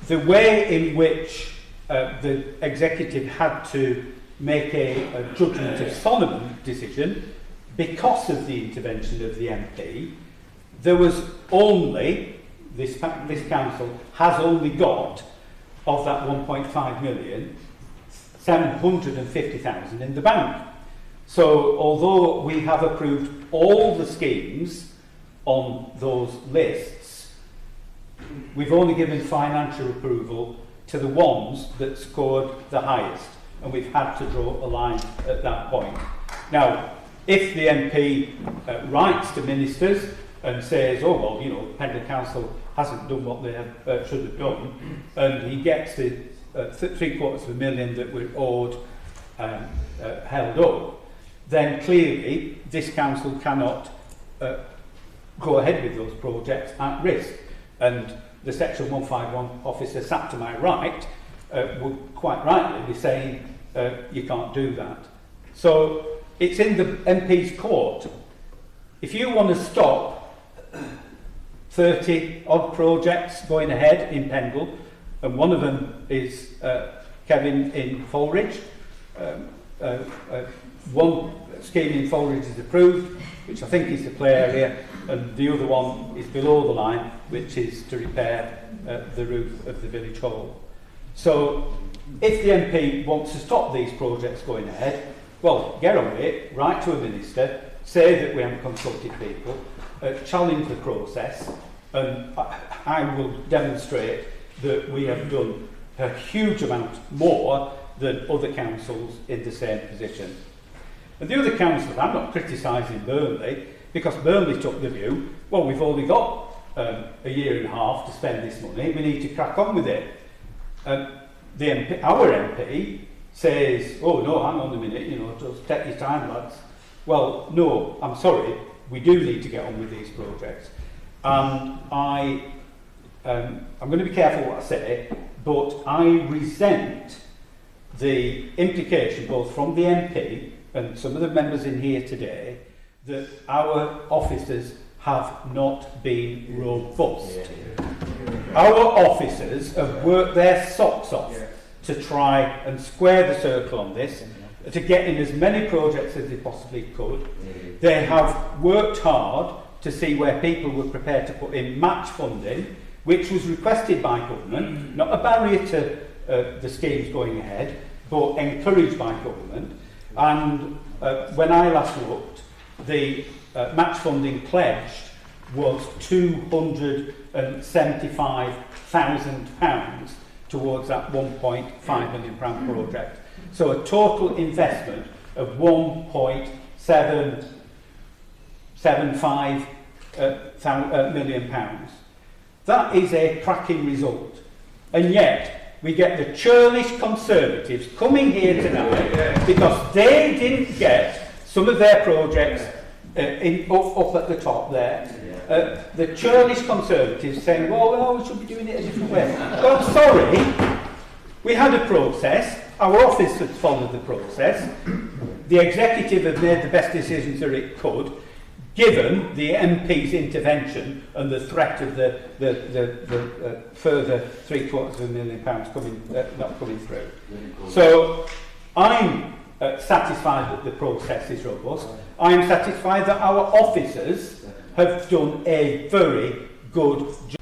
the way in which the executive had to make a judgment of solemn decision because of the intervention of the MP, there was only, this council has only got, of that 1.5 million, 750,000 in the bank. So although we have approved all the schemes on those lists, we've only given financial approval to the ones that scored the highest, and we've had to draw a line at that point. Now, if the MP writes to ministers and says, oh, well, you know, Pendle Council hasn't done what they should have done, and he gets the £750,000 that we're owed held up, then clearly this council cannot go ahead with those projects at risk. And the Section 151 officer sat to my right would quite rightly be saying you can't do that. So it's in the MP's court. If you want to stop 30 odd projects going ahead in Pendle, and one of them is Kevin in Fulridge, one scheme in Fulridge is approved, which I think is the play area, and the other one is below the line, which is to repair the roof of the village hall. So if the MP wants to stop these projects going ahead, well, get on with it, write to a minister, say that we haven't consulted people, challenge the process, and I will demonstrate that we have done a huge amount more than other councils in the same position. And the other councils, I'm not criticising Burnley, because Burnley took the view, well, we've only got a year and a half to spend this money, we need to crack on with it. The MP, our MP says, oh no, hang on a minute, you know, just take your time, lads. Well, no, I'm sorry, we do need to get on with these projects. I'm going to be careful what I say, but I resent the implication both from the MP and some of the members in here today that our officers have not been robust. Our officers have worked their socks off to try and square the circle on this, to get in as many projects as they possibly could. They have worked hard to see where people were prepared to put in match funding, which was requested by government, not a barrier to the schemes going ahead, but encouraged by government. And when I last looked, the match funding pledged was £275,000 towards that £1.5 million project. So a total investment of £1.775 million. That is a cracking result. And yet, we get the churlish Conservatives coming here tonight because they didn't get some of their projects up at the top there. The churlish Conservatives saying, well, no, we should be doing it a different way. Well, I'm sorry, we had a process, our office had followed the process, the executive had made the best decisions that it could, given the MP's intervention and the threat of the further £750,000 coming, not coming through. So I'm satisfied that the process is robust. I am satisfied that our officers have done a very good job.